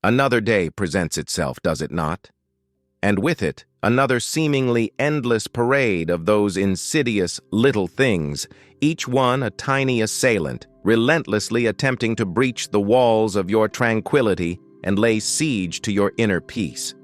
Another day presents itself, does it not? And with it, another seemingly endless parade of those insidious little things, each one a tiny assailant, relentlessly attempting to breach the walls of your tranquility and lay siege to your inner peace.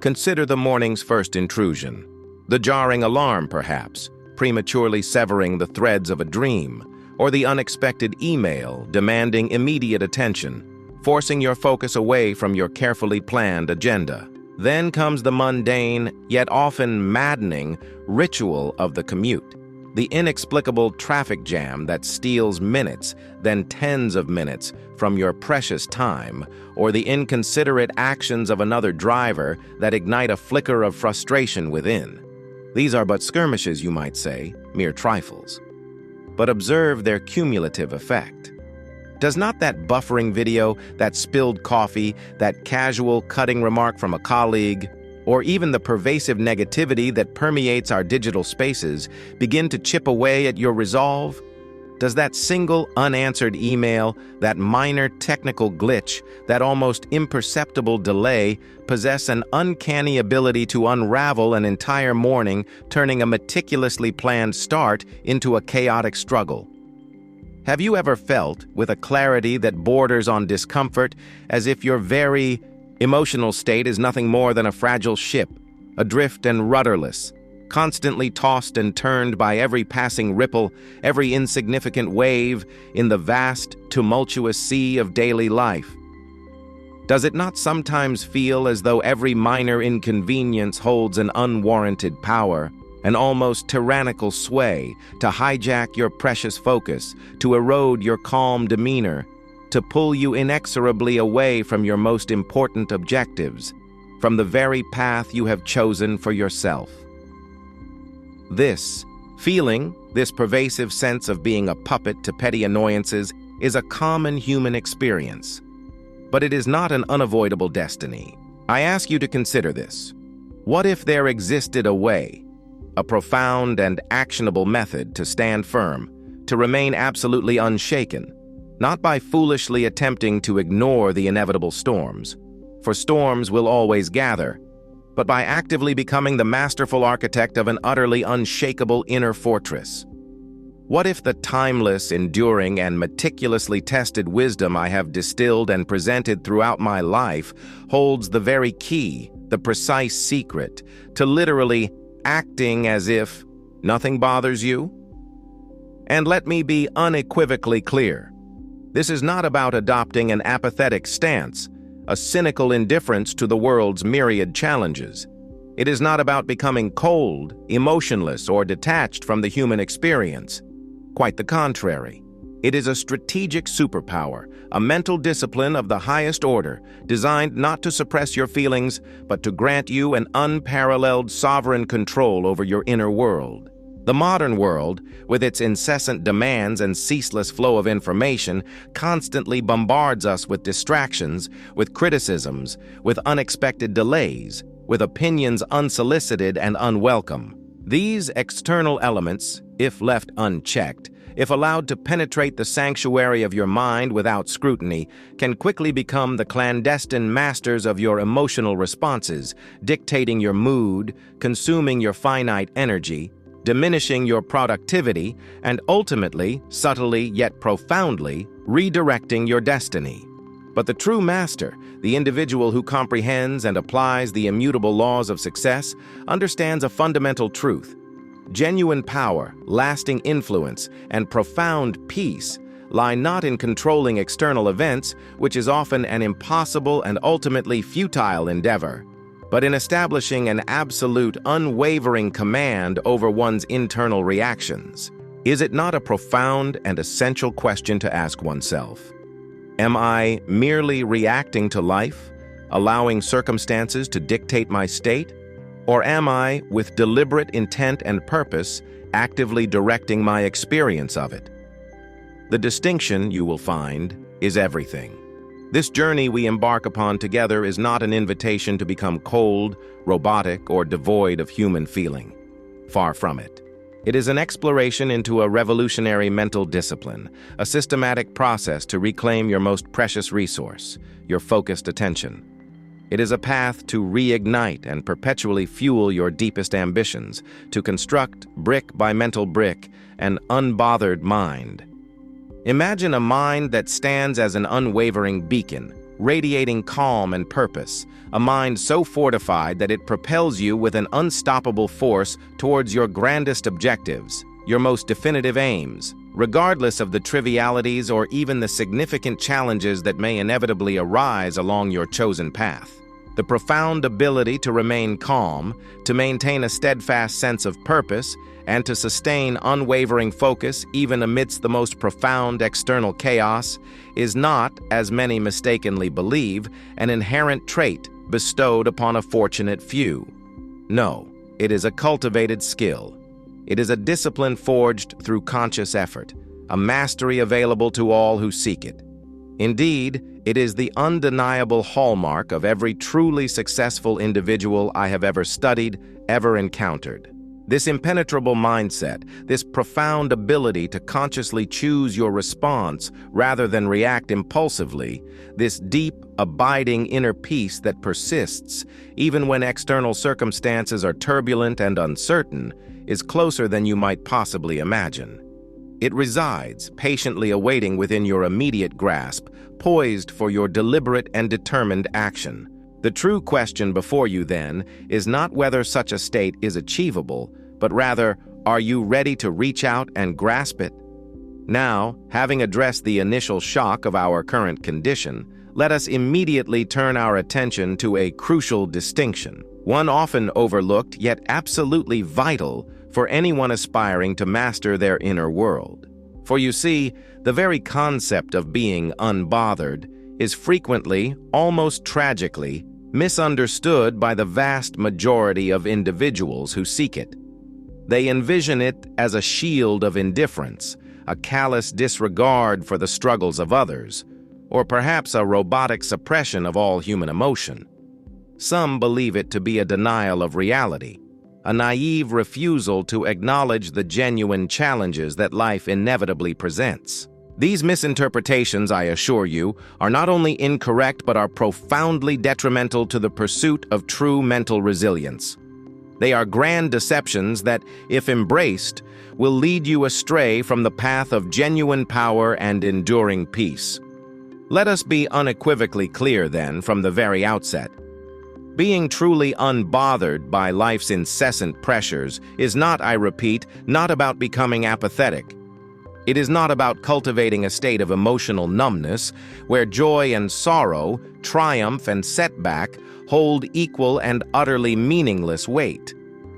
Consider the morning's first intrusion, the jarring alarm perhaps, prematurely severing the threads of a dream, or the unexpected email demanding immediate attention, forcing your focus away from your carefully planned agenda. Then comes the mundane, yet often maddening, ritual of the commute, the inexplicable traffic jam that steals minutes, then tens of minutes, from your precious time, or the inconsiderate actions of another driver that ignite a flicker of frustration within. These are but skirmishes, you might say, mere trifles. But observe their cumulative effect. Does not that buffering video, that spilled coffee, that casual cutting remark from a colleague, or even the pervasive negativity that permeates our digital spaces begin to chip away at your resolve? Does that single unanswered email, that minor technical glitch, that almost imperceptible delay possess an uncanny ability to unravel an entire morning, turning a meticulously planned start into a chaotic struggle? Have you ever felt, with a clarity that borders on discomfort, as if your very emotional state is nothing more than a fragile ship, adrift and rudderless, constantly tossed and turned by every passing ripple, every insignificant wave in the vast, tumultuous sea of daily life? Does it not sometimes feel as though every minor inconvenience holds an unwarranted power, an almost tyrannical sway, to hijack your precious focus, to erode your calm demeanor, to pull you inexorably away from your most important objectives, from the very path you have chosen for yourself? This feeling, this pervasive sense of being a puppet to petty annoyances, is a common human experience. But it is not an unavoidable destiny. I ask you to consider this. What if there existed a way, a profound and actionable method to stand firm, to remain absolutely unshaken, not by foolishly attempting to ignore the inevitable storms, for storms will always gather, but by actively becoming the masterful architect of an utterly unshakable inner fortress? What if the timeless, enduring, and meticulously tested wisdom I have distilled and presented throughout my life holds the very key, the precise secret, to literally acting as if nothing bothers you? And let me be unequivocally clear. This is not about adopting an apathetic stance, a cynical indifference to the world's myriad challenges. It is not about becoming cold, emotionless, or detached from the human experience. Quite the contrary. It is a strategic superpower, a mental discipline of the highest order, designed not to suppress your feelings, but to grant you an unparalleled sovereign control over your inner world. The modern world, with its incessant demands and ceaseless flow of information, constantly bombards us with distractions, with criticisms, with unexpected delays, with opinions unsolicited and unwelcome. These external elements, if left unchecked, if allowed to penetrate the sanctuary of your mind without scrutiny, can quickly become the clandestine masters of your emotional responses, dictating your mood, consuming your finite energy, diminishing your productivity, and ultimately, subtly yet profoundly, redirecting your destiny. But the true master, the individual who comprehends and applies the immutable laws of success, understands a fundamental truth. Genuine power, lasting influence, and profound peace lie not in controlling external events, which is often an impossible and ultimately futile endeavor, but in establishing an absolute, unwavering command over one's internal reactions. Is it not a profound and essential question to ask oneself? Am I merely reacting to life, allowing circumstances to dictate my state? Or am I, with deliberate intent and purpose, actively directing my experience of it? The distinction, you will find, is everything. This journey we embark upon together is not an invitation to become cold, robotic, or devoid of human feeling. Far from it. It is an exploration into a revolutionary mental discipline, a systematic process to reclaim your most precious resource, your focused attention. It is a path to reignite and perpetually fuel your deepest ambitions, to construct, brick by mental brick, an unbothered mind. Imagine a mind that stands as an unwavering beacon, radiating calm and purpose, a mind so fortified that it propels you with an unstoppable force towards your grandest objectives, your most definitive aims, regardless of the trivialities or even the significant challenges that may inevitably arise along your chosen path. The profound ability to remain calm, to maintain a steadfast sense of purpose, and to sustain unwavering focus even amidst the most profound external chaos is not, as many mistakenly believe, an inherent trait bestowed upon a fortunate few. No, it is a cultivated skill. It is a discipline forged through conscious effort, a mastery available to all who seek it. Indeed, it is the undeniable hallmark of every truly successful individual I have ever studied, ever encountered. This impenetrable mindset, this profound ability to consciously choose your response rather than react impulsively, this deep, abiding inner peace that persists even when external circumstances are turbulent and uncertain, is closer than you might possibly imagine. It resides, patiently awaiting within your immediate grasp, poised for your deliberate and determined action. The true question before you, then, is not whether such a state is achievable, but rather, are you ready to reach out and grasp it? Now, having addressed the initial shock of our current condition, let us immediately turn our attention to a crucial distinction, one often overlooked yet absolutely vital for anyone aspiring to master their inner world. For you see, the very concept of being unbothered is frequently, almost tragically, misunderstood by the vast majority of individuals who seek it. They envision it as a shield of indifference, a callous disregard for the struggles of others, or perhaps a robotic suppression of all human emotion. Some believe it to be a denial of reality, a naive refusal to acknowledge the genuine challenges that life inevitably presents. These misinterpretations, I assure you, are not only incorrect but are profoundly detrimental to the pursuit of true mental resilience. They are grand deceptions that, if embraced, will lead you astray from the path of genuine power and enduring peace. Let us be unequivocally clear, then, from the very outset. Being truly unbothered by life's incessant pressures is not, I repeat, not about becoming apathetic. It is not about cultivating a state of emotional numbness where joy and sorrow, triumph and setback hold equal and utterly meaningless weight.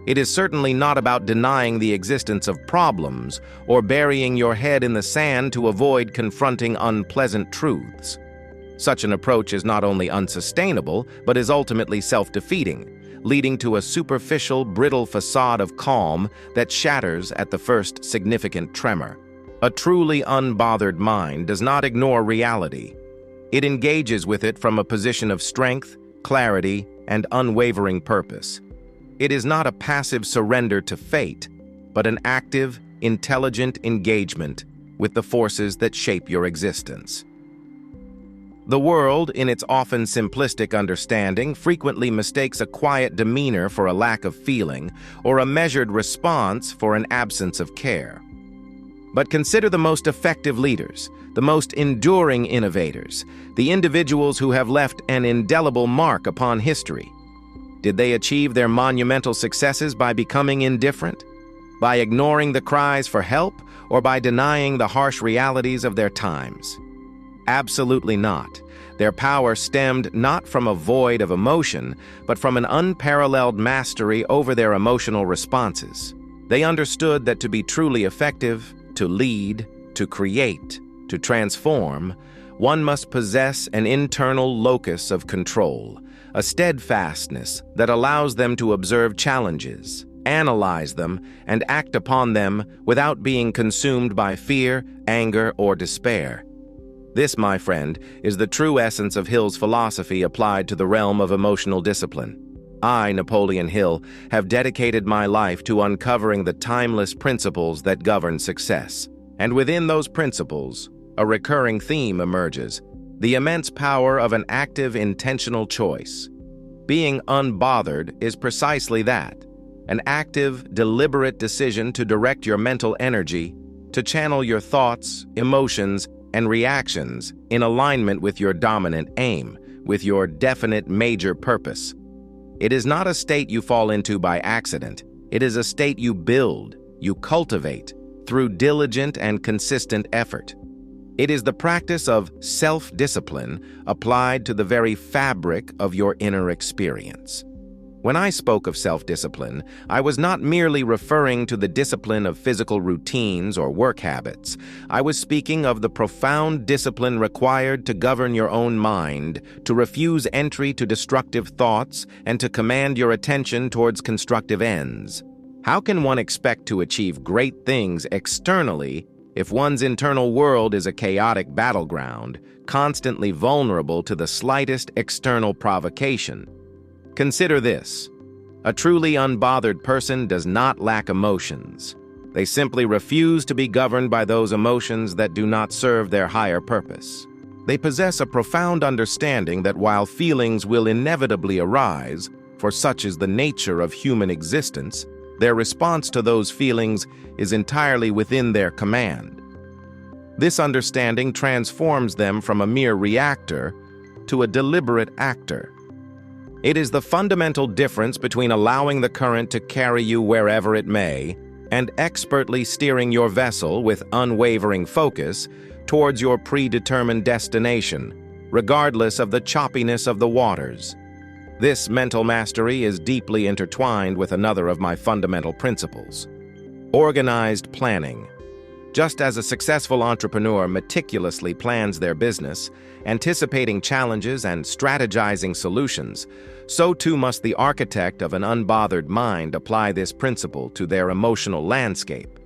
It is certainly not about denying the existence of problems or burying your head in the sand to avoid confronting unpleasant truths. Such an approach is not only unsustainable, but is ultimately self-defeating, leading to a superficial, brittle facade of calm that shatters at the first significant tremor. A truly unbothered mind does not ignore reality. It engages with it from a position of strength, clarity, and unwavering purpose. It is not a passive surrender to fate, but an active, intelligent engagement with the forces that shape your existence. The world, in its often simplistic understanding, frequently mistakes a quiet demeanor for a lack of feeling, or a measured response for an absence of care. But consider the most effective leaders, the most enduring innovators, the individuals who have left an indelible mark upon history. Did they achieve their monumental successes by becoming indifferent? By ignoring the cries for help, or by denying the harsh realities of their times? Absolutely not. Their power stemmed not from a void of emotion, but from an unparalleled mastery over their emotional responses. They understood that to be truly effective, to lead, to create, to transform, one must possess an internal locus of control, a steadfastness that allows them to observe challenges, analyze them, and act upon them without being consumed by fear, anger, or despair. This, my friend, is the true essence of Hill's philosophy applied to the realm of emotional discipline. I, Napoleon Hill, have dedicated my life to uncovering the timeless principles that govern success. And within those principles, a recurring theme emerges: the immense power of an active, intentional choice. Being unbothered is precisely that: an active, deliberate decision to direct your mental energy, to channel your thoughts, emotions, and reactions in alignment with your dominant aim, with your definite major purpose. It is not a state you fall into by accident. It is a state you build, you cultivate, through diligent and consistent effort. It is the practice of self-discipline applied to the very fabric of your inner experience. When I spoke of self-discipline, I was not merely referring to the discipline of physical routines or work habits. I was speaking of the profound discipline required to govern your own mind, to refuse entry to destructive thoughts, and to command your attention towards constructive ends. How can one expect to achieve great things externally if one's internal world is a chaotic battleground, constantly vulnerable to the slightest external provocation? Consider this: a truly unbothered person does not lack emotions. They simply refuse to be governed by those emotions that do not serve their higher purpose. They possess a profound understanding that while feelings will inevitably arise, for such is the nature of human existence, their response to those feelings is entirely within their command. This understanding transforms them from a mere reactor to a deliberate actor. It is the fundamental difference between allowing the current to carry you wherever it may and expertly steering your vessel with unwavering focus towards your predetermined destination, regardless of the choppiness of the waters. This mental mastery is deeply intertwined with another of my fundamental principles: organized planning. Just as a successful entrepreneur meticulously plans their business, anticipating challenges and strategizing solutions, so too must the architect of an unbothered mind apply this principle to their emotional landscape.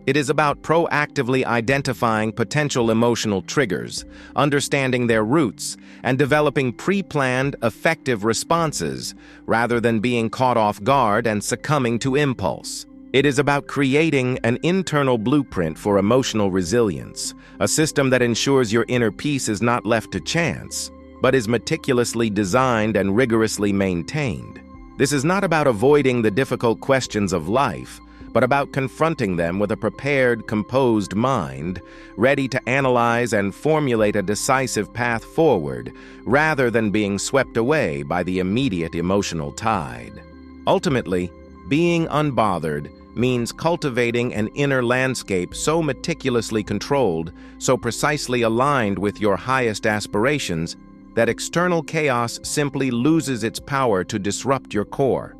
It is about proactively identifying potential emotional triggers, understanding their roots, and developing pre-planned, effective responses, rather than being caught off guard and succumbing to impulse. It is about creating an internal blueprint for emotional resilience, a system that ensures your inner peace is not left to chance, but is meticulously designed and rigorously maintained. This is not about avoiding the difficult questions of life, but about confronting them with a prepared, composed mind, ready to analyze and formulate a decisive path forward, rather than being swept away by the immediate emotional tide. Ultimately, being unbothered means cultivating an inner landscape so meticulously controlled, so precisely aligned with your highest aspirations, that external chaos simply loses its power to disrupt your core.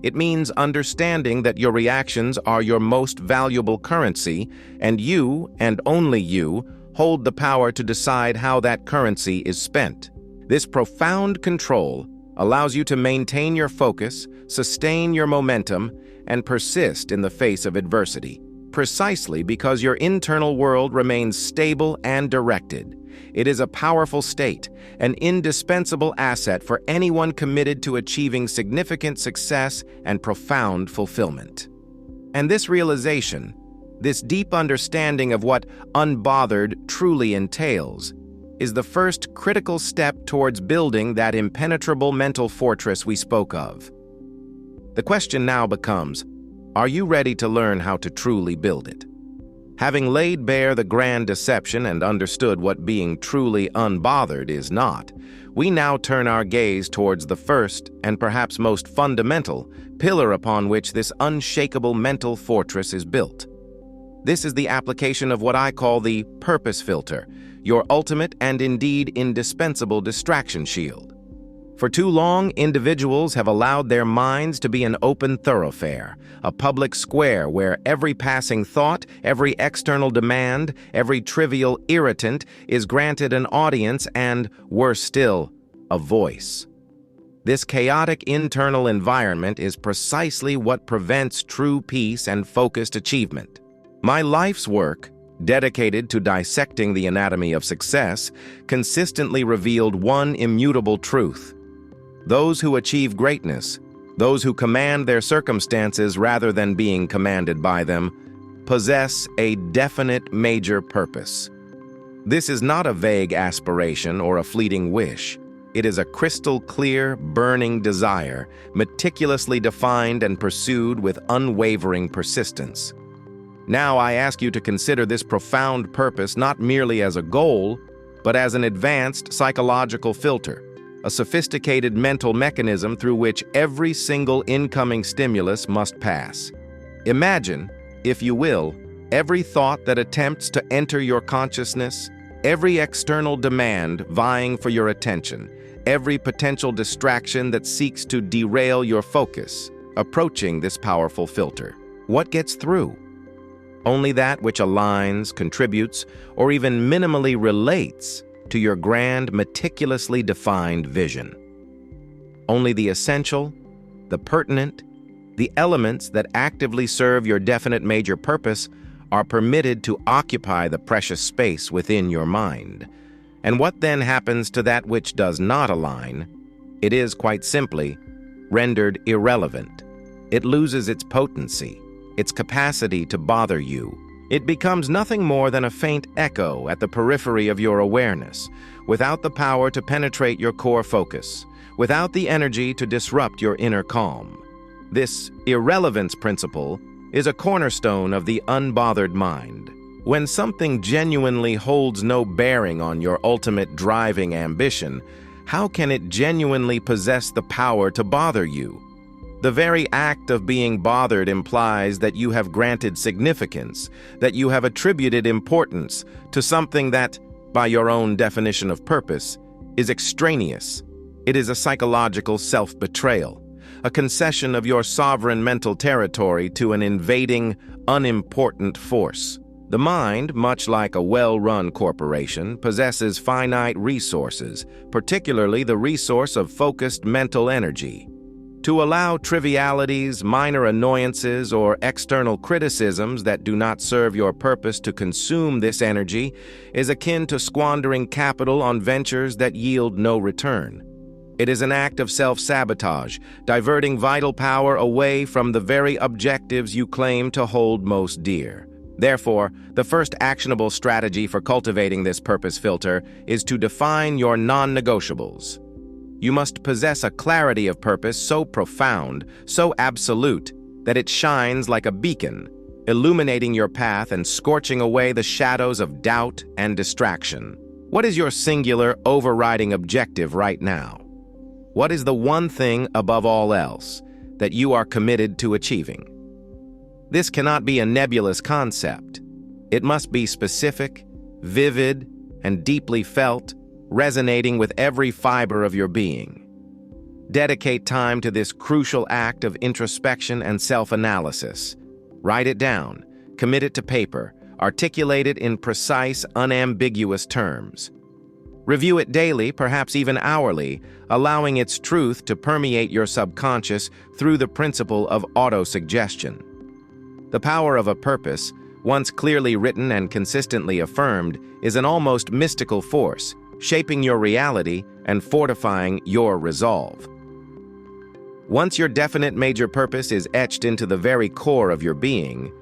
It means understanding that your reactions are your most valuable currency, and you, and only you, hold the power to decide how that currency is spent. This profound control allows you to maintain your focus, sustain your momentum, and persist in the face of adversity, precisely because your internal world remains stable and directed. It is a powerful state, an indispensable asset for anyone committed to achieving significant success and profound fulfillment. And this realization, this deep understanding of what unbothered truly entails, is the first critical step towards building that impenetrable mental fortress we spoke of. The question now becomes, are you ready to learn how to truly build it? Having laid bare the grand deception and understood what being truly unbothered is not, we now turn our gaze towards the first and perhaps most fundamental pillar upon which this unshakable mental fortress is built. This is the application of what I call the purpose filter, your ultimate and indeed indispensable distraction shield. For too long, individuals have allowed their minds to be an open thoroughfare, a public square where every passing thought, every external demand, every trivial irritant is granted an audience and, worse still, a voice. This chaotic internal environment is precisely what prevents true peace and focused achievement. My life's work, dedicated to dissecting the anatomy of success, consistently revealed one immutable truth: Those who achieve greatness, those who command their circumstances rather than being commanded by them, possess a definite major purpose. This is not a vague aspiration or a fleeting wish. It is a crystal-clear, burning desire, meticulously defined and pursued with unwavering persistence. Now I ask you to consider this profound purpose not merely as a goal, but as an advanced psychological filter, a sophisticated mental mechanism through which every single incoming stimulus must pass. Imagine, if you will, every thought that attempts to enter your consciousness, every external demand vying for your attention, every potential distraction that seeks to derail your focus, approaching this powerful filter. What gets through? Only that which aligns, contributes, or even minimally relates to your grand, meticulously defined vision. Only the essential, the pertinent, the elements that actively serve your definite major purpose are permitted to occupy the precious space within your mind. And what then happens to that which does not align? It is, quite simply, rendered irrelevant. It loses its potency, its capacity to bother you. It becomes nothing more than a faint echo at the periphery of your awareness, without the power to penetrate your core focus, without the energy to disrupt your inner calm. This irrelevance principle is a cornerstone of the unbothered mind. When something genuinely holds no bearing on your ultimate driving ambition, how can it genuinely possess the power to bother you? The very act of being bothered implies that you have granted significance, that you have attributed importance to something that, by your own definition of purpose, is extraneous. It is a psychological self-betrayal, a concession of your sovereign mental territory to an invading, unimportant force. The mind, much like a well-run corporation, possesses finite resources, particularly the resource of focused mental energy. To allow trivialities, minor annoyances, or external criticisms that do not serve your purpose to consume this energy is akin to squandering capital on ventures that yield no return. It is an act of self-sabotage, diverting vital power away from the very objectives you claim to hold most dear. Therefore, the first actionable strategy for cultivating this purpose filter is to define your non-negotiables. You must possess a clarity of purpose so profound, so absolute, that it shines like a beacon, illuminating your path and scorching away the shadows of doubt and distraction. What is your singular, overriding objective right now? What is the one thing above all else that you are committed to achieving? This cannot be a nebulous concept. It must be specific, vivid, and deeply felt, resonating with every fiber of your being. Dedicate time to this crucial act of introspection and self-analysis. Write it down, commit it to paper, articulate it in precise, unambiguous terms. Review it daily, perhaps even hourly, allowing its truth to permeate your subconscious through the principle of autosuggestion. The power of a purpose, once clearly written and consistently affirmed, is an almost mystical force, shaping your reality and fortifying your resolve. Once your definite major purpose is etched into the very core of your being,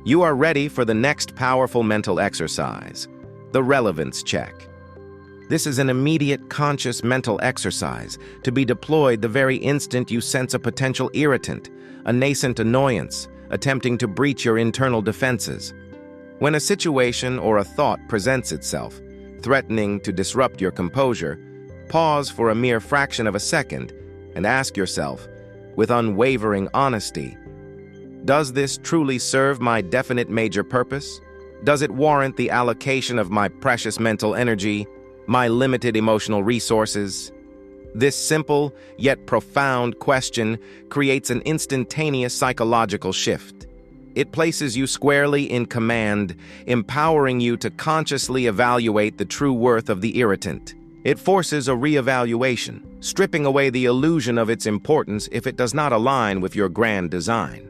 you are ready for the next powerful mental exercise, the relevance check. This is an immediate conscious mental exercise to be deployed the very instant you sense a potential irritant, a nascent annoyance, attempting to breach your internal defenses. When a situation or a thought presents itself, threatening to disrupt your composure, pause for a mere fraction of a second and ask yourself, with unwavering honesty, does this truly serve my definite major purpose? Does it warrant the allocation of my precious mental energy, my limited emotional resources? This simple yet profound question creates an instantaneous psychological shift. It places you squarely in command, empowering you to consciously evaluate the true worth of the irritant. It forces a reevaluation, stripping away the illusion of its importance if it does not align with your grand design.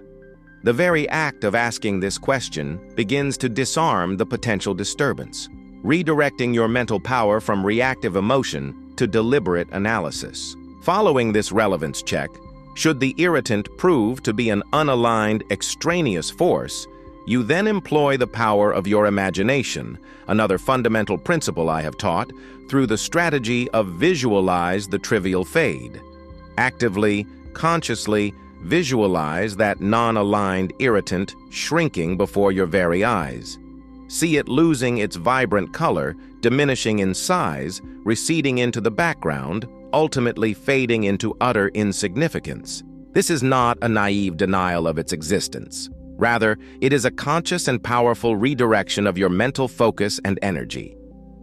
The very act of asking this question begins to disarm the potential disturbance, redirecting your mental power from reactive emotion to deliberate analysis. Following this relevance check, should the irritant prove to be an unaligned, extraneous force, you then employ the power of your imagination, another fundamental principle I have taught, through the strategy of visualize the trivial fade. Actively, consciously, visualize that non-aligned irritant shrinking before your very eyes. See it losing its vibrant color, diminishing in size, receding into the background, ultimately fading into utter insignificance. This is not a naive denial of its existence. Rather, it is a conscious and powerful redirection of your mental focus and energy.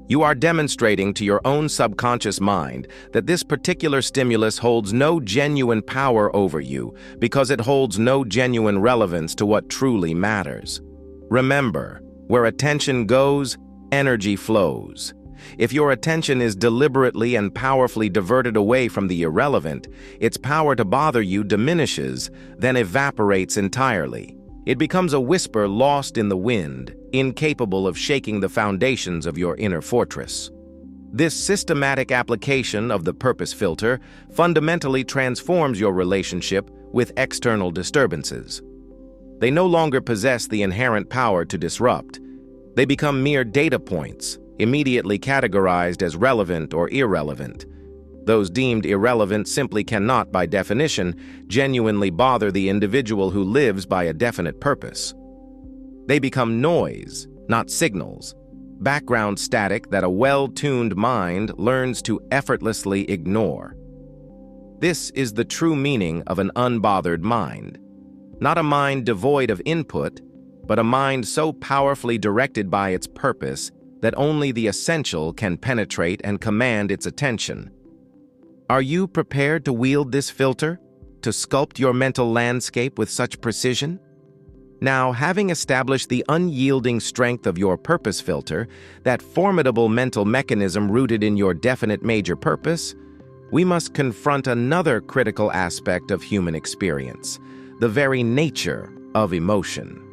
You are demonstrating to your own subconscious mind that this particular stimulus holds no genuine power over you because it holds no genuine relevance to what truly matters. Remember, where attention goes, energy flows. If your attention is deliberately and powerfully diverted away from the irrelevant, its power to bother you diminishes, then evaporates entirely. It becomes a whisper lost in the wind, incapable of shaking the foundations of your inner fortress. This systematic application of the purpose filter fundamentally transforms your relationship with external disturbances. They no longer possess the inherent power to disrupt. They become mere data points, immediately categorized as relevant or irrelevant. Those deemed irrelevant simply cannot, by definition, genuinely bother the individual who lives by a definite purpose. They become noise, not signals, background static that a well-tuned mind learns to effortlessly ignore. This is the true meaning of an unbothered mind. Not a mind devoid of input, but a mind so powerfully directed by its purpose that only the essential can penetrate and command its attention. Are you prepared to wield this filter, to sculpt your mental landscape with such precision? Now, having established the unyielding strength of your purpose filter, that formidable mental mechanism rooted in your definite major purpose, we must confront another critical aspect of human experience, the very nature of emotion.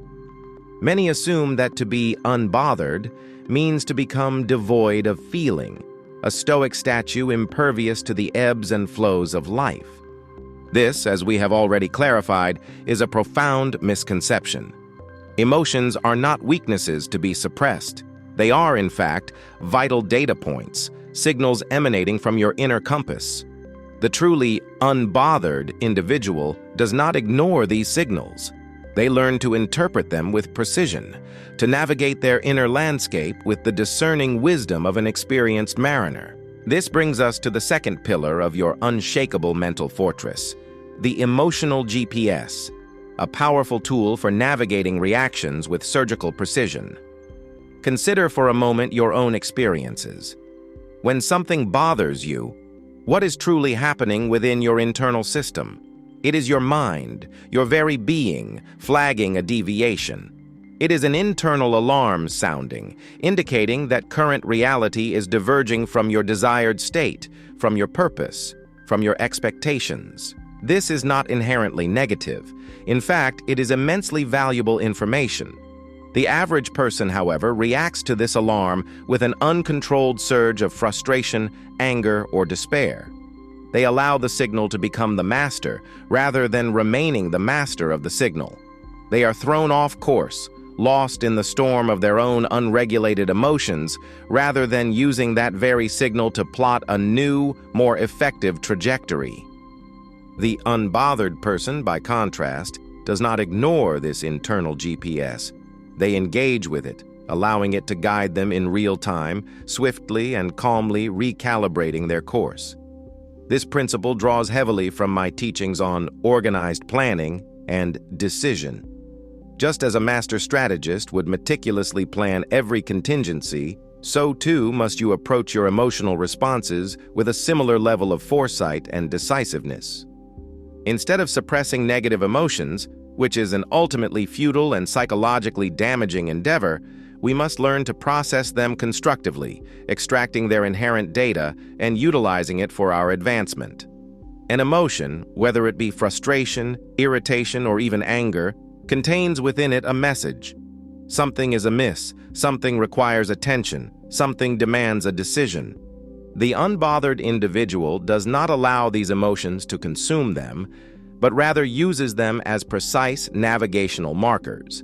Many assume that to be unbothered means to become devoid of feeling, a stoic statue impervious to the ebbs and flows of life. This, as we have already clarified, is a profound misconception. Emotions are not weaknesses to be suppressed. They are, in fact, vital data points, signals emanating from your inner compass. The truly unbothered individual does not ignore these signals. They learn to interpret them with precision, to navigate their inner landscape with the discerning wisdom of an experienced mariner. This brings us to the second pillar of your unshakable mental fortress, the emotional GPS, a powerful tool for navigating reactions with surgical precision. Consider for a moment your own experiences. When something bothers you, what is truly happening within your internal system? It is your mind, your very being, flagging a deviation. It is an internal alarm sounding, indicating that current reality is diverging from your desired state, from your purpose, from your expectations. This is not inherently negative. In fact, it is immensely valuable information. The average person, however, reacts to this alarm with an uncontrolled surge of frustration, anger, or despair. They allow the signal to become the master, rather than remaining the master of the signal. They are thrown off course, lost in the storm of their own unregulated emotions, rather than using that very signal to plot a new, more effective trajectory. The unbothered person, by contrast, does not ignore this internal GPS. They engage with it, allowing it to guide them in real time, swiftly and calmly recalibrating their course. This principle draws heavily from my teachings on organized planning and decision. Just as a master strategist would meticulously plan every contingency, so too must you approach your emotional responses with a similar level of foresight and decisiveness. Instead of suppressing negative emotions, which is an ultimately futile and psychologically damaging endeavor, we must learn to process them constructively, extracting their inherent data and utilizing it for our advancement. An emotion, whether it be frustration, irritation, or even anger, contains within it a message. Something is amiss, something requires attention, something demands a decision. The unbothered individual does not allow these emotions to consume them, but rather uses them as precise navigational markers.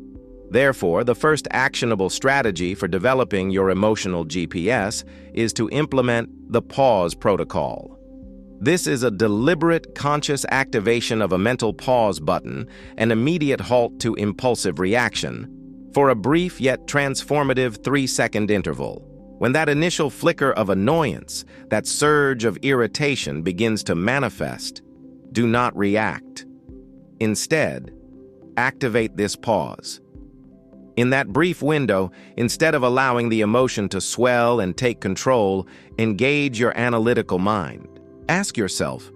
Therefore, the first actionable strategy for developing your emotional GPS is to implement the pause protocol. This is a deliberate, conscious activation of a mental pause button, an immediate halt to impulsive reaction, for a brief yet transformative 3-second interval. When that initial flicker of annoyance, that surge of irritation begins to manifest, do not react. Instead, activate this pause. In that brief window, instead of allowing the emotion to swell and take control, engage your analytical mind. Ask yourself,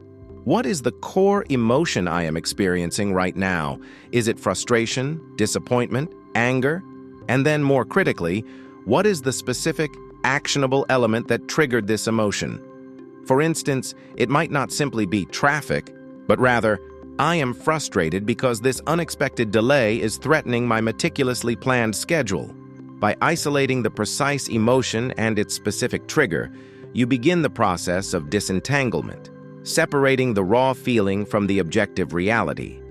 what is the core emotion I am experiencing right now? Is it frustration, disappointment, anger? And then, more critically, what is the specific, actionable element that triggered this emotion? For instance, it might not simply be traffic, but rather, I am frustrated because this unexpected delay is threatening my meticulously planned schedule. By isolating the precise emotion and its specific trigger, you begin the process of disentanglement, separating the raw feeling from the objective reality.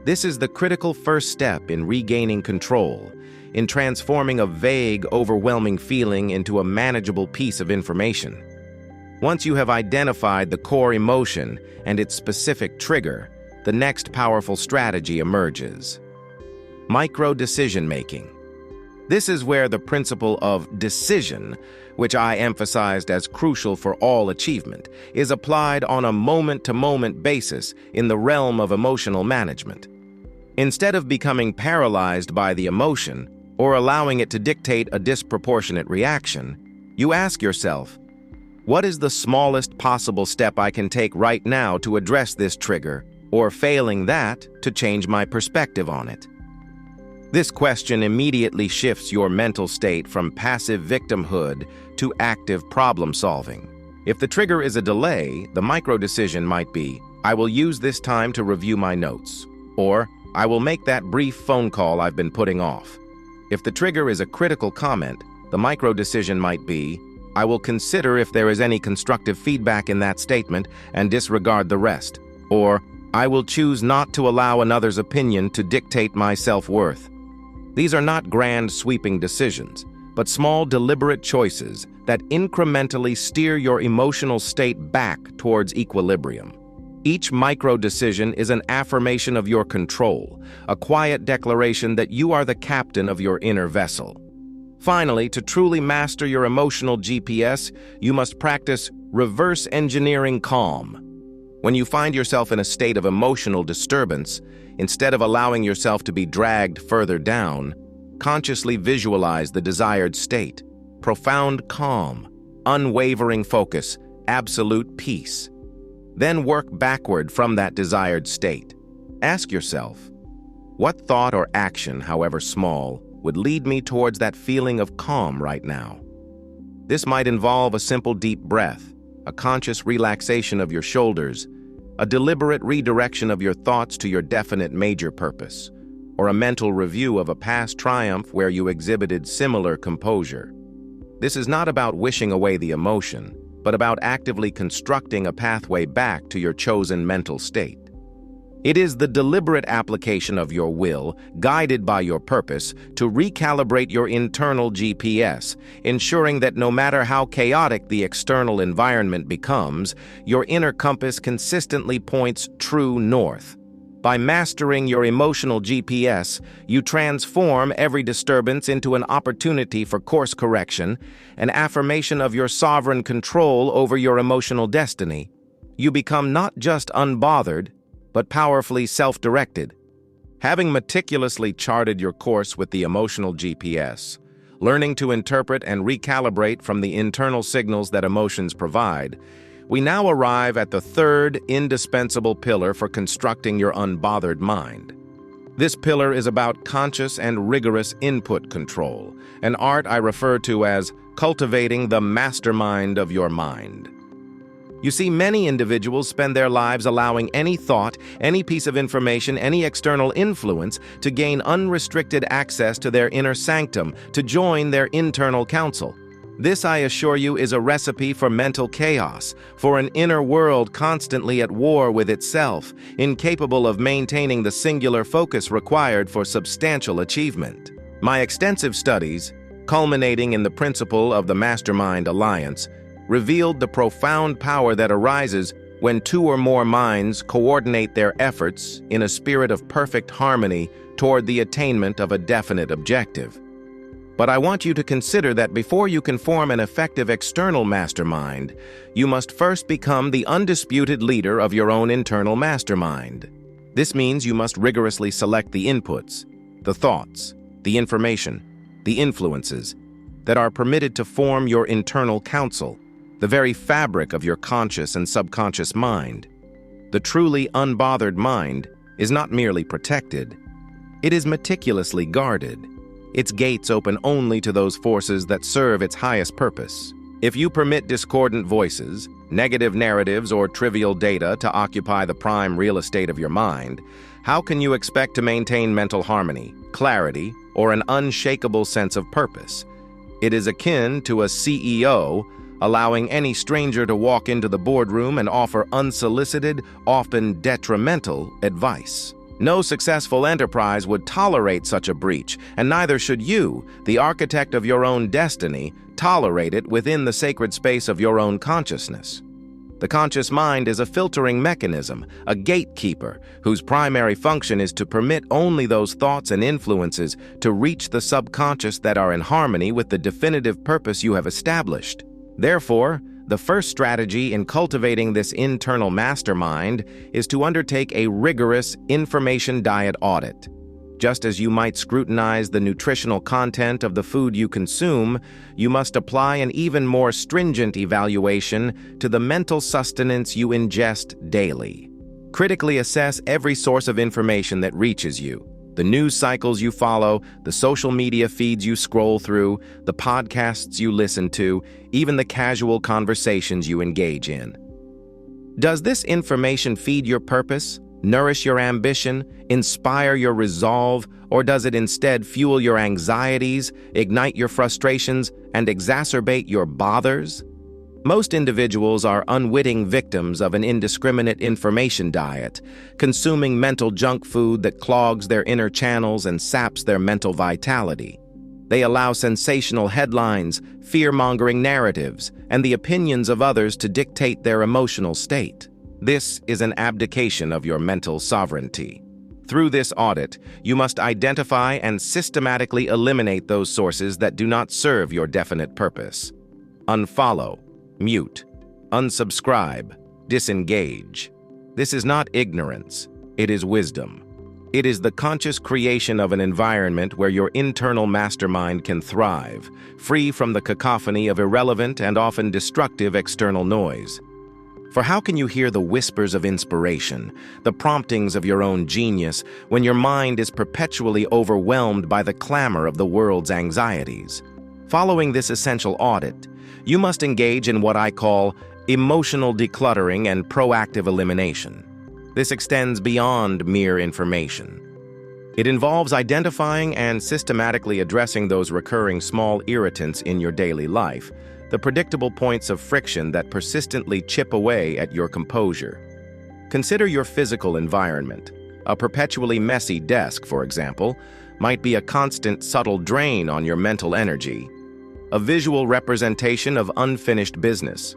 This is the critical first step in regaining control, in transforming a vague, overwhelming feeling into a manageable piece of information. Once you have identified the core emotion and its specific trigger, the next powerful strategy emerges. Micro-decision-making. This is where the principle of decision, which I emphasized as crucial for all achievement, is applied on a moment-to-moment basis in the realm of emotional management. Instead of becoming paralyzed by the emotion or allowing it to dictate a disproportionate reaction, you ask yourself, what is the smallest possible step I can take right now to address this trigger, or failing that, to change my perspective on it? This question immediately shifts your mental state from passive victimhood to active problem-solving. If the trigger is a delay, the micro-decision might be, I will use this time to review my notes, or I will make that brief phone call I've been putting off. If the trigger is a critical comment, the micro-decision might be, I will consider if there is any constructive feedback in that statement and disregard the rest, or I will choose not to allow another's opinion to dictate my self-worth. These are not grand, sweeping decisions, but small, deliberate choices that incrementally steer your emotional state back towards equilibrium. Each micro-decision is an affirmation of your control, a quiet declaration that you are the captain of your inner vessel. Finally, to truly master your emotional GPS, you must practice reverse engineering calm. When you find yourself in a state of emotional disturbance, instead of allowing yourself to be dragged further down, consciously visualize the desired state: profound calm, unwavering focus, absolute peace. Then work backward from that desired state. Ask yourself, what thought or action, however small, would lead me towards that feeling of calm right now? This might involve a simple deep breath, a conscious relaxation of your shoulders, a deliberate redirection of your thoughts to your definite major purpose, or a mental review of a past triumph where you exhibited similar composure. This is not about wishing away the emotion, but about actively constructing a pathway back to your chosen mental state. It is the deliberate application of your will, guided by your purpose, to recalibrate your internal GPS, ensuring that no matter how chaotic the external environment becomes, your inner compass consistently points true north. By mastering your emotional GPS, you transform every disturbance into an opportunity for course correction, an affirmation of your sovereign control over your emotional destiny. You become not just unbothered, but powerfully self-directed. Having meticulously charted your course with the emotional GPS, learning to interpret and recalibrate from the internal signals that emotions provide, we now arrive at the third indispensable pillar for constructing your unbothered mind. This pillar is about conscious and rigorous input control, an art I refer to as cultivating the mastermind of your mind. You see, many individuals spend their lives allowing any thought, any piece of information, any external influence to gain unrestricted access to their inner sanctum, to join their internal council. This, I assure you, is a recipe for mental chaos, for an inner world constantly at war with itself, incapable of maintaining the singular focus required for substantial achievement. My extensive studies, culminating in the principle of the Mastermind Alliance, revealed the profound power that arises when two or more minds coordinate their efforts in a spirit of perfect harmony toward the attainment of a definite objective. But I want you to consider that before you can form an effective external mastermind, you must first become the undisputed leader of your own internal mastermind. This means you must rigorously select the inputs, the thoughts, the information, the influences that are permitted to form your internal council, the very fabric of your conscious and subconscious mind. The truly unbothered mind is not merely protected, it is meticulously guarded. Its gates open only to those forces that serve its highest purpose. If you permit discordant voices, negative narratives, or trivial data to occupy the prime real estate of your mind, how can you expect to maintain mental harmony, clarity, or an unshakable sense of purpose? It is akin to a CEO allowing any stranger to walk into the boardroom and offer unsolicited, often detrimental advice. No successful enterprise would tolerate such a breach, and neither should you, the architect of your own destiny, tolerate it within the sacred space of your own consciousness. The conscious mind is a filtering mechanism, a gatekeeper, whose primary function is to permit only those thoughts and influences to reach the subconscious that are in harmony with the definitive purpose you have established. Therefore, the first strategy in cultivating this internal mastermind is to undertake a rigorous information diet audit. Just as you might scrutinize the nutritional content of the food you consume, you must apply an even more stringent evaluation to the mental sustenance you ingest daily. Critically assess every source of information that reaches you. The news cycles you follow, the social media feeds you scroll through, the podcasts you listen to, even the casual conversations you engage in. Does this information feed your purpose, nourish your ambition, inspire your resolve, or does it instead fuel your anxieties, ignite your frustrations, and exacerbate your bothers? Most individuals are unwitting victims of an indiscriminate information diet, consuming mental junk food that clogs their inner channels and saps their mental vitality. They allow sensational headlines, fear-mongering narratives, and the opinions of others to dictate their emotional state. This is an abdication of your mental sovereignty. Through this audit, you must identify and systematically eliminate those sources that do not serve your definite purpose. Unfollow, mute, unsubscribe, disengage. This is not ignorance, it is wisdom. It is the conscious creation of an environment where your internal mastermind can thrive, free from the cacophony of irrelevant and often destructive external noise. For how can you hear the whispers of inspiration, the promptings of your own genius, when your mind is perpetually overwhelmed by the clamor of the world's anxieties? Following this essential audit, you must engage in what I call emotional decluttering and proactive elimination. This extends beyond mere information. It involves identifying and systematically addressing those recurring small irritants in your daily life, the predictable points of friction that persistently chip away at your composure. Consider your physical environment. A perpetually messy desk, for example, might be a constant subtle drain on your mental energy, a visual representation of unfinished business,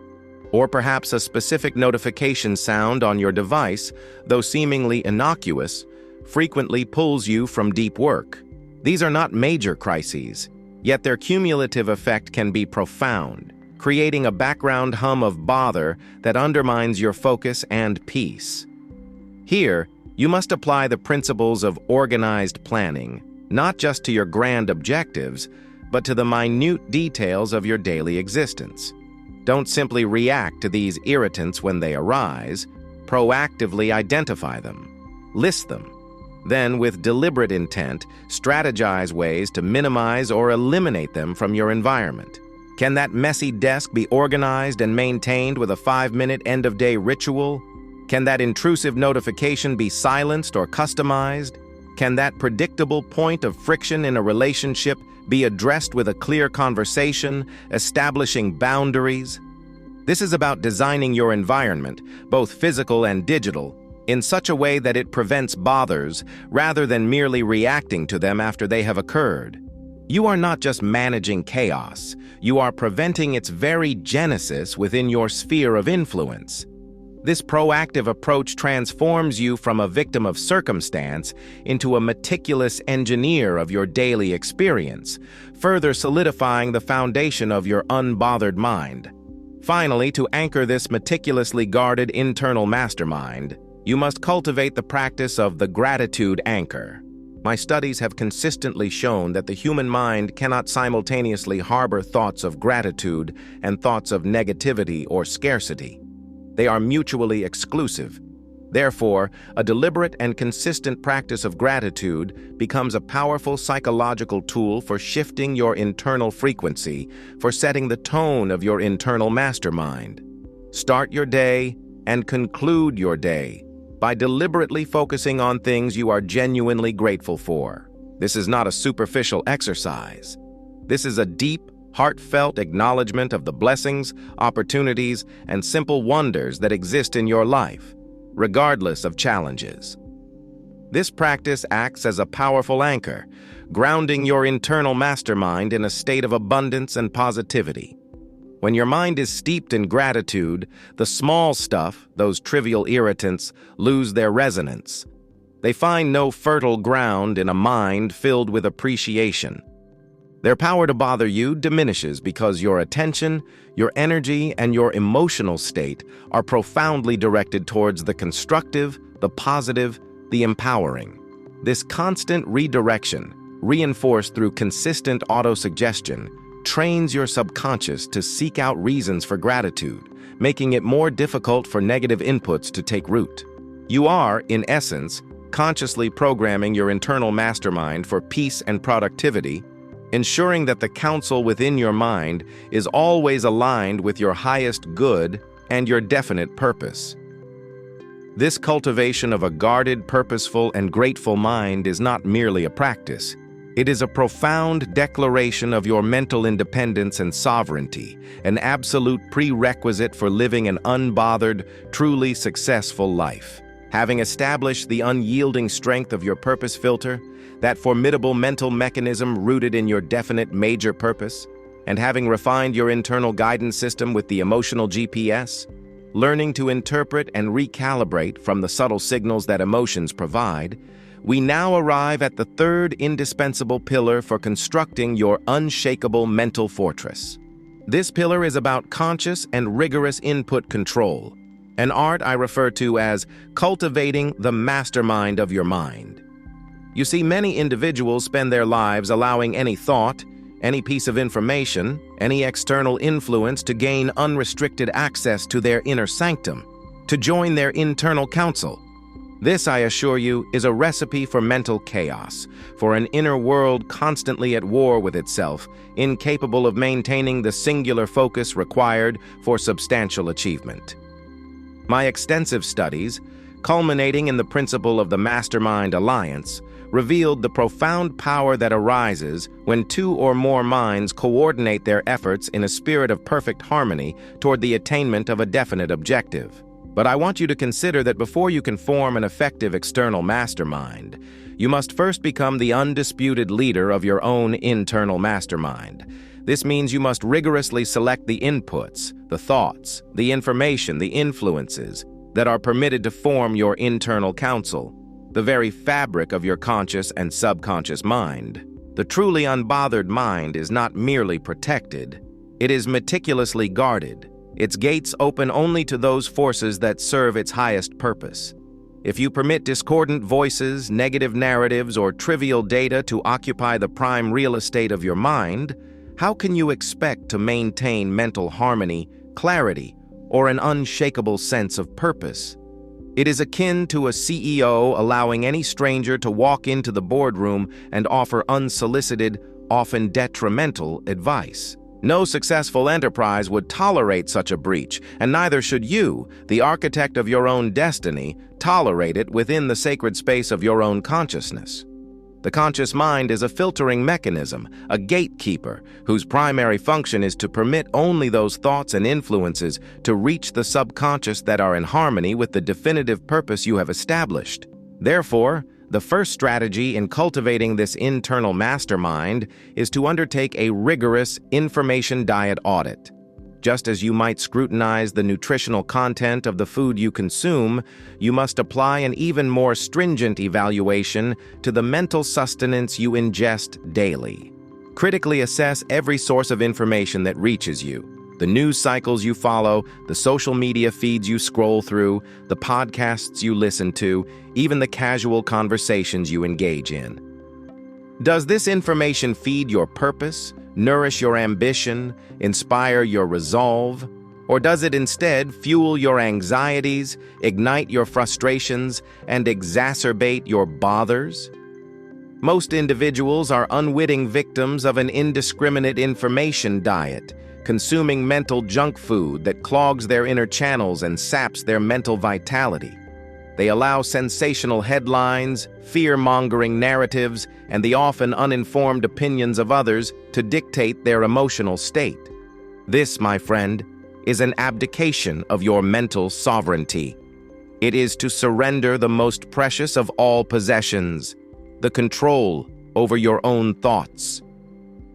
or perhaps a specific notification sound on your device, though seemingly innocuous, frequently pulls you from deep work. These are not major crises, yet their cumulative effect can be profound, creating a background hum of bother that undermines your focus and peace. Here, you must apply the principles of organized planning, not just to your grand objectives, but to the minute details of your daily existence. Don't simply react to these irritants when they arise, proactively identify them, list them. Then, with deliberate intent, strategize ways to minimize or eliminate them from your environment. Can that messy desk be organized and maintained with a 5-minute end-of-day ritual? Can that intrusive notification be silenced or customized? Can that predictable point of friction in a relationship be addressed with a clear conversation, establishing boundaries? This is about designing your environment, both physical and digital, in such a way that it prevents bothers rather than merely reacting to them after they have occurred. You are not just managing chaos, you are preventing its very genesis within your sphere of influence. This proactive approach transforms you from a victim of circumstance into a meticulous engineer of your daily experience, further solidifying the foundation of your unbothered mind. Finally, to anchor this meticulously guarded internal mastermind, you must cultivate the practice of the gratitude anchor. My studies have consistently shown that the human mind cannot simultaneously harbor thoughts of gratitude and thoughts of negativity or scarcity. They are mutually exclusive. Therefore, a deliberate and consistent practice of gratitude becomes a powerful psychological tool for shifting your internal frequency, for setting the tone of your internal mastermind. Start your day and conclude your day by deliberately focusing on things you are genuinely grateful for. This is not a superficial exercise. This is a deep, heartfelt acknowledgement of the blessings, opportunities, and simple wonders that exist in your life, regardless of challenges. This practice acts as a powerful anchor, grounding your internal mastermind in a state of abundance and positivity. When your mind is steeped in gratitude, the small stuff, those trivial irritants, lose their resonance. They find no fertile ground in a mind filled with appreciation. Their power to bother you diminishes because your attention, your energy, and your emotional state are profoundly directed towards the constructive, the positive, the empowering. This constant redirection, reinforced through consistent autosuggestion, trains your subconscious to seek out reasons for gratitude, making it more difficult for negative inputs to take root. You are, in essence, consciously programming your internal mastermind for peace and productivity, ensuring that the counsel within your mind is always aligned with your highest good and your definite purpose. This cultivation of a guarded, purposeful, and grateful mind is not merely a practice. It is a profound declaration of your mental independence and sovereignty, an absolute prerequisite for living an unbothered, truly successful life. Having established the unyielding strength of your purpose filter, that formidable mental mechanism rooted in your definite major purpose, and having refined your internal guidance system with the emotional GPS, learning to interpret and recalibrate from the subtle signals that emotions provide, we now arrive at the third indispensable pillar for constructing your unshakable mental fortress. This pillar is about conscious and rigorous input control, an art I refer to as cultivating the mastermind of your mind. You see, many individuals spend their lives allowing any thought, any piece of information, any external influence to gain unrestricted access to their inner sanctum, to join their internal council. This, I assure you, is a recipe for mental chaos, for an inner world constantly at war with itself, incapable of maintaining the singular focus required for substantial achievement. My extensive studies, culminating in the principle of the Mastermind Alliance, revealed the profound power that arises when two or more minds coordinate their efforts in a spirit of perfect harmony toward the attainment of a definite objective. But I want you to consider that before you can form an effective external mastermind, you must first become the undisputed leader of your own internal mastermind. This means you must rigorously select the inputs, the thoughts, the information, the influences that are permitted to form your internal council, the very fabric of your conscious and subconscious mind. The truly unbothered mind is not merely protected, it is meticulously guarded. Its gates open only to those forces that serve its highest purpose. If you permit discordant voices, negative narratives, or trivial data to occupy the prime real estate of your mind, how can you expect to maintain mental harmony, clarity, or an unshakable sense of purpose? It is akin to a CEO allowing any stranger to walk into the boardroom and offer unsolicited, often detrimental advice. No successful enterprise would tolerate such a breach, and neither should you, the architect of your own destiny, tolerate it within the sacred space of your own consciousness. The conscious mind is a filtering mechanism, a gatekeeper, whose primary function is to permit only those thoughts and influences to reach the subconscious that are in harmony with the definitive purpose you have established. Therefore, the first strategy in cultivating this internal mastermind is to undertake a rigorous information diet audit. Just as you might scrutinize the nutritional content of the food you consume, you must apply an even more stringent evaluation to the mental sustenance you ingest daily. Critically assess every source of information that reaches you. The news cycles you follow, the social media feeds you scroll through, the podcasts you listen to, even the casual conversations you engage in. Does this information feed your purpose, nourish your ambition, inspire your resolve? Or does it instead fuel your anxieties, ignite your frustrations, and exacerbate your bothers? Most individuals are unwitting victims of an indiscriminate information diet, consuming mental junk food that clogs their inner channels and saps their mental vitality. They allow sensational headlines, fear-mongering narratives, and the often uninformed opinions of others to dictate their emotional state. This, my friend, is an abdication of your mental sovereignty. It is to surrender the most precious of all possessions, the control over your own thoughts.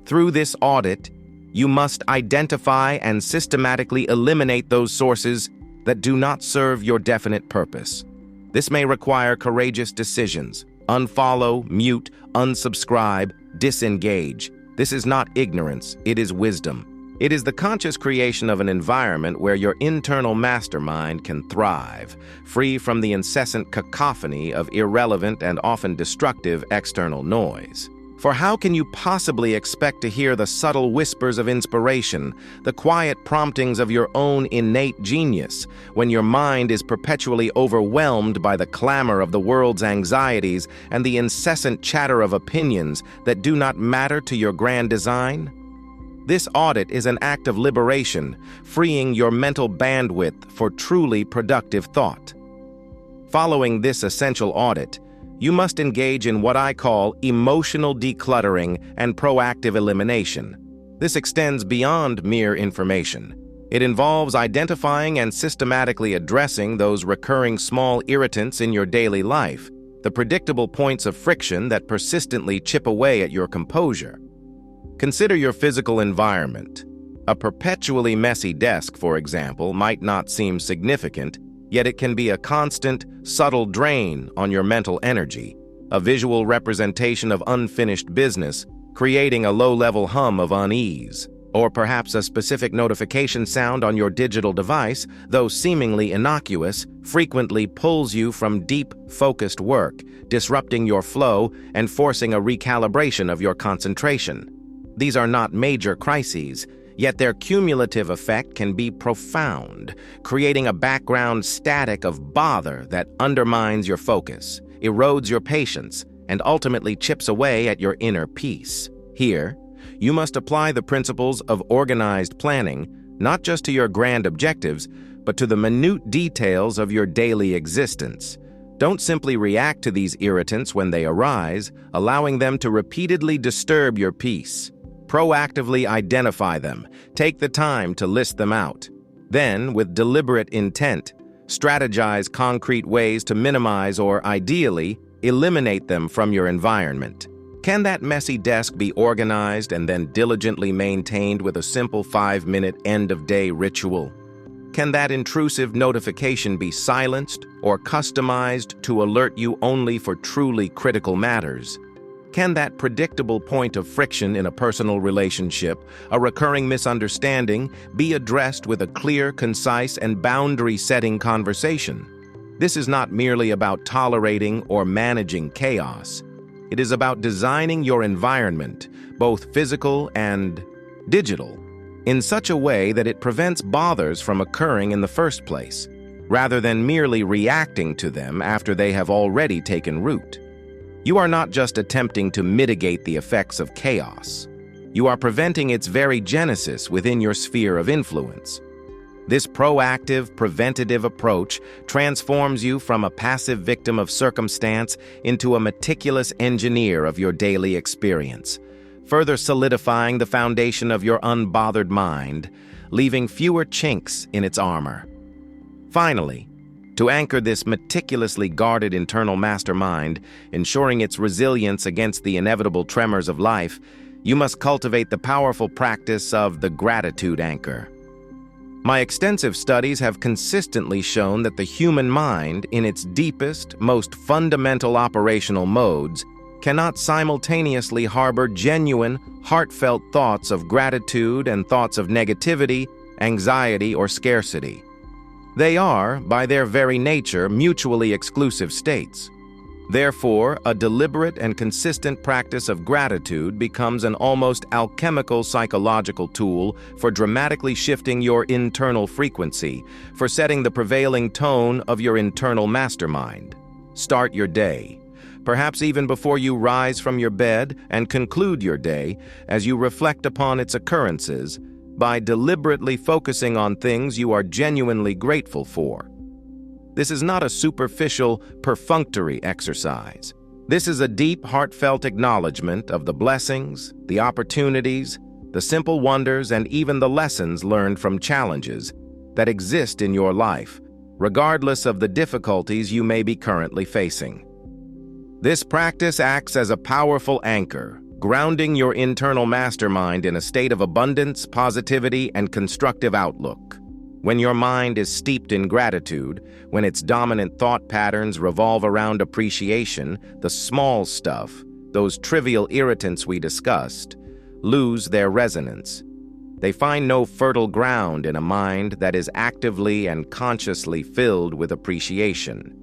Through this audit, you must identify and systematically eliminate those sources that do not serve your definite purpose. This may require courageous decisions. Unfollow, mute, unsubscribe, disengage. This is not ignorance, it is wisdom. It is the conscious creation of an environment where your internal mastermind can thrive, free from the incessant cacophony of irrelevant and often destructive external noise. For how can you possibly expect to hear the subtle whispers of inspiration, the quiet promptings of your own innate genius, when your mind is perpetually overwhelmed by the clamor of the world's anxieties and the incessant chatter of opinions that do not matter to your grand design? This audit is an act of liberation, freeing your mental bandwidth for truly productive thought. Following this essential audit, you must engage in what I call emotional decluttering and proactive elimination. This extends beyond mere information. It involves identifying and systematically addressing those recurring small irritants in your daily life, the predictable points of friction that persistently chip away at your composure. Consider your physical environment. A perpetually messy desk, for example, might not seem significant, yet it can be a constant, subtle drain on your mental energy, a visual representation of unfinished business, creating a low-level hum of unease. Or perhaps a specific notification sound on your digital device, though seemingly innocuous, frequently pulls you from deep, focused work, disrupting your flow and forcing a recalibration of your concentration. These are not major crises, yet their cumulative effect can be profound, creating a background static of bother that undermines your focus, erodes your patience, and ultimately chips away at your inner peace. Here, you must apply the principles of organized planning, not just to your grand objectives, but to the minute details of your daily existence. Don't simply react to these irritants when they arise, allowing them to repeatedly disturb your peace. Proactively identify them. Take the time to list them out. Then, with deliberate intent, strategize concrete ways to minimize or, ideally, eliminate them from your environment. Can that messy desk be organized and then diligently maintained with a simple 5-minute end-of-day ritual? Can that intrusive notification be silenced or customized to alert you only for truly critical matters? Can that predictable point of friction in a personal relationship, a recurring misunderstanding, be addressed with a clear, concise, and boundary-setting conversation? This is not merely about tolerating or managing chaos. It is about designing your environment, both physical and digital, in such a way that it prevents bothers from occurring in the first place, rather than merely reacting to them after they have already taken root. You are not just attempting to mitigate the effects of chaos. You are preventing its very genesis within your sphere of influence. This proactive, preventative approach transforms you from a passive victim of circumstance into a meticulous engineer of your daily experience, further solidifying the foundation of your unbothered mind, leaving fewer chinks in its armor. Finally, to anchor this meticulously guarded internal mastermind, ensuring its resilience against the inevitable tremors of life, you must cultivate the powerful practice of the gratitude anchor. My extensive studies have consistently shown that the human mind, in its deepest, most fundamental operational modes, cannot simultaneously harbor genuine, heartfelt thoughts of gratitude and thoughts of negativity, anxiety, or scarcity. They are, by their very nature, mutually exclusive states. Therefore, a deliberate and consistent practice of gratitude becomes an almost alchemical psychological tool for dramatically shifting your internal frequency, for setting the prevailing tone of your internal mastermind. Start your day, perhaps even before you rise from your bed, and conclude your day as you reflect upon its occurrences, by deliberately focusing on things you are genuinely grateful for. This is not a superficial, perfunctory exercise. This is a deep, heartfelt acknowledgement of the blessings, the opportunities, the simple wonders, and even the lessons learned from challenges that exist in your life, regardless of the difficulties you may be currently facing. This practice acts as a powerful anchor, grounding your internal mastermind in a state of abundance, positivity, and constructive outlook. When your mind is steeped in gratitude, when its dominant thought patterns revolve around appreciation, the small stuff, those trivial irritants we discussed, lose their resonance. They find no fertile ground in a mind that is actively and consciously filled with appreciation.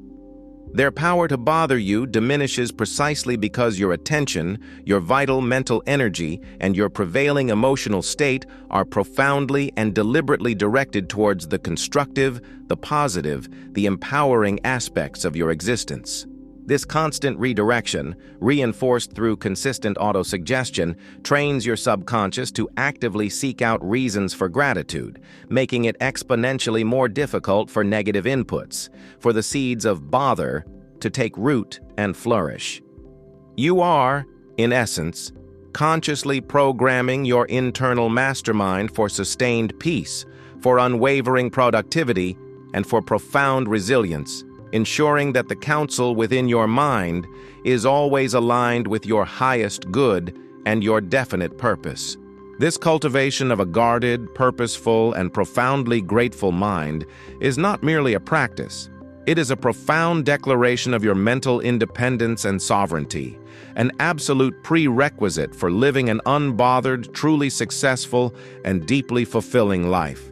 Their power to bother you diminishes precisely because your attention, your vital mental energy, and your prevailing emotional state are profoundly and deliberately directed towards the constructive, the positive, the empowering aspects of your existence. This constant redirection, reinforced through consistent autosuggestion, trains your subconscious to actively seek out reasons for gratitude, making it exponentially more difficult for negative inputs, for the seeds of bother to take root and flourish. You are, in essence, consciously programming your internal mastermind for sustained peace, for unwavering productivity, and for profound resilience, ensuring that the counsel within your mind is always aligned with your highest good and your definite purpose. This cultivation of a guarded, purposeful, and profoundly grateful mind is not merely a practice. It is a profound declaration of your mental independence and sovereignty, an absolute prerequisite for living an unbothered, truly successful, and deeply fulfilling life.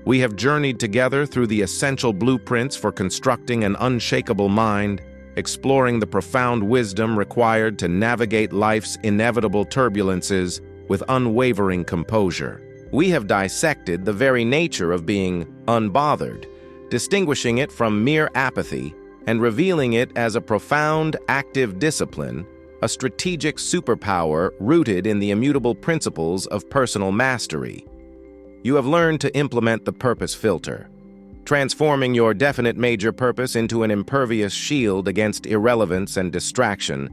We have journeyed together through the essential blueprints for constructing an unshakable mind, exploring the profound wisdom required to navigate life's inevitable turbulences with unwavering composure. We have dissected the very nature of being unbothered, distinguishing it from mere apathy and revealing it as a profound, active discipline, a strategic superpower rooted in the immutable principles of personal mastery. You have learned to implement the purpose filter, transforming your definite major purpose into an impervious shield against irrelevance and distraction,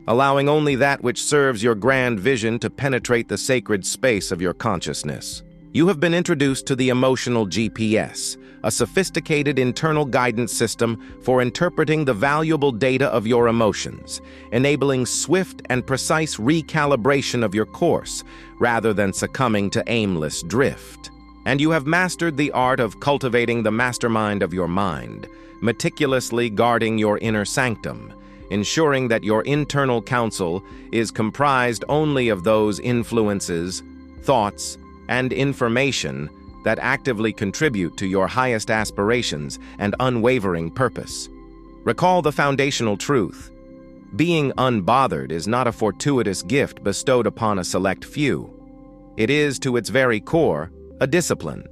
allowing only that which serves your grand vision to penetrate the sacred space of your consciousness. You have been introduced to the emotional GPS, a sophisticated internal guidance system for interpreting the valuable data of your emotions, enabling swift and precise recalibration of your course, rather than succumbing to aimless drift. And you have mastered the art of cultivating the mastermind of your mind, meticulously guarding your inner sanctum, ensuring that your internal counsel is comprised only of those influences, thoughts, and information that actively contribute to your highest aspirations and unwavering purpose. Recall the foundational truth. Being unbothered is not a fortuitous gift bestowed upon a select few. It is, to its very core, a discipline.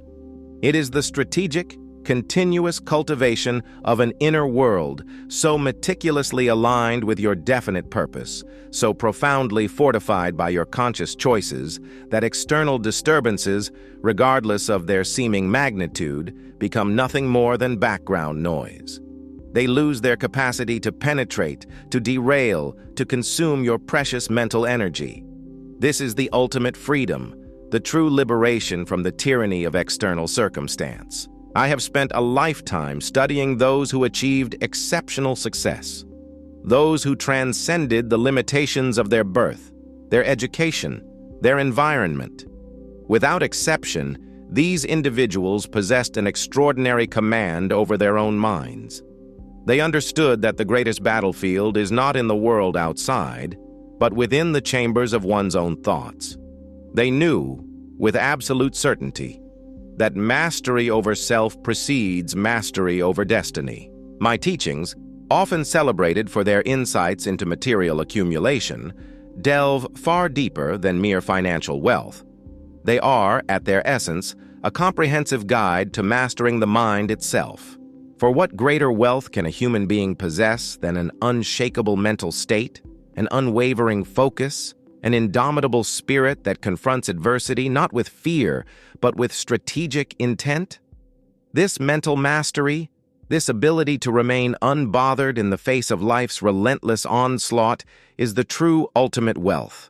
It is the strategic, continuous cultivation of an inner world so meticulously aligned with your definite purpose, so profoundly fortified by your conscious choices, that external disturbances, regardless of their seeming magnitude, become nothing more than background noise. They lose their capacity to penetrate, to derail, to consume your precious mental energy. This is the ultimate freedom, the true liberation from the tyranny of external circumstance. I have spent a lifetime studying those who achieved exceptional success, those who transcended the limitations of their birth, their education, their environment. Without exception, these individuals possessed an extraordinary command over their own minds. They understood that the greatest battlefield is not in the world outside, but within the chambers of one's own thoughts. They knew, with absolute certainty, that mastery over self precedes mastery over destiny. My teachings, often celebrated for their insights into material accumulation, delve far deeper than mere financial wealth. They are, at their essence, a comprehensive guide to mastering the mind itself. For what greater wealth can a human being possess than an unshakable mental state, an unwavering focus, an indomitable spirit that confronts adversity not with fear, but with strategic intent? This mental mastery, this ability to remain unbothered in the face of life's relentless onslaught, is the true ultimate wealth.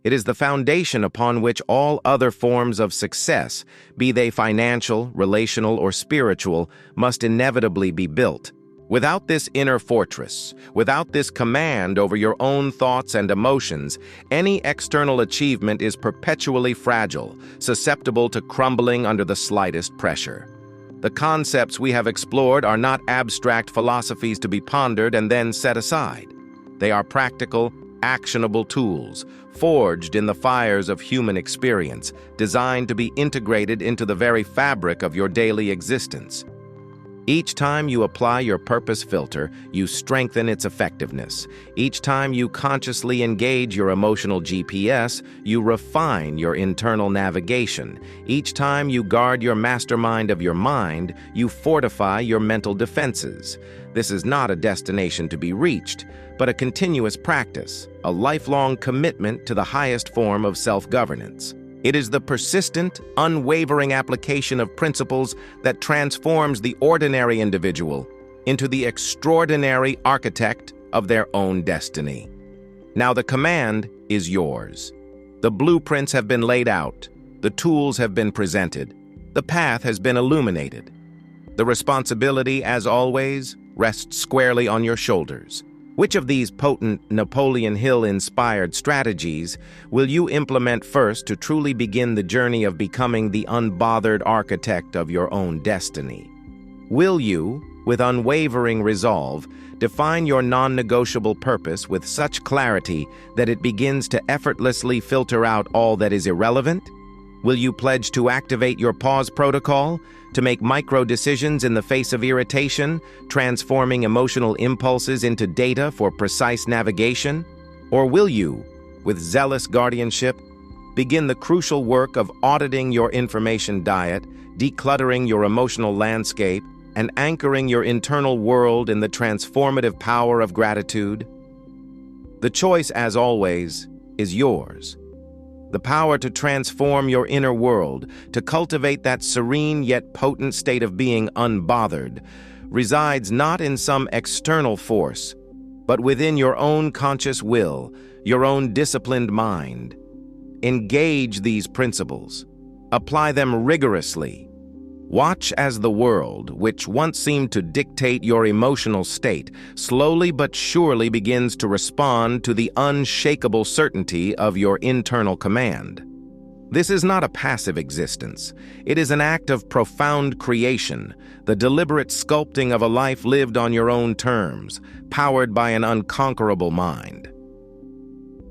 It is the foundation upon which all other forms of success, be they financial, relational, or spiritual, must inevitably be built. Without this inner fortress, without this command over your own thoughts and emotions, any external achievement is perpetually fragile, susceptible to crumbling under the slightest pressure. The concepts we have explored are not abstract philosophies to be pondered and then set aside. They are practical, actionable tools, forged in the fires of human experience, designed to be integrated into the very fabric of your daily existence. Each time you apply your purpose filter, you strengthen its effectiveness. Each time you consciously engage your emotional GPS, you refine your internal navigation. Each time you guard your mastermind of your mind, you fortify your mental defenses. This is not a destination to be reached, but a continuous practice, a lifelong commitment to the highest form of self-governance. It is the persistent, unwavering application of principles that transforms the ordinary individual into the extraordinary architect of their own destiny. Now the command is yours. The blueprints have been laid out, the tools have been presented, the path has been illuminated. The responsibility, as always, rests squarely on your shoulders. Which of these potent Napoleon Hill-inspired strategies will you implement first to truly begin the journey of becoming the unbothered architect of your own destiny? Will you, with unwavering resolve, define your non-negotiable purpose with such clarity that it begins to effortlessly filter out all that is irrelevant? Will you pledge to activate your pause protocol, to make micro-decisions in the face of irritation, transforming emotional impulses into data for precise navigation? Or will you, with zealous guardianship, begin the crucial work of auditing your information diet, decluttering your emotional landscape, and anchoring your internal world in the transformative power of gratitude? The choice, as always, is yours. The power to transform your inner world, to cultivate that serene yet potent state of being unbothered, resides not in some external force, but within your own conscious will, your own disciplined mind. Engage these principles. Apply them rigorously. Watch as the world, which once seemed to dictate your emotional state, slowly but surely begins to respond to the unshakable certainty of your internal command. This is not a passive existence. It is an act of profound creation, the deliberate sculpting of a life lived on your own terms, powered by an unconquerable mind.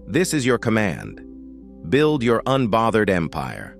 This is your command. Build your unbothered empire.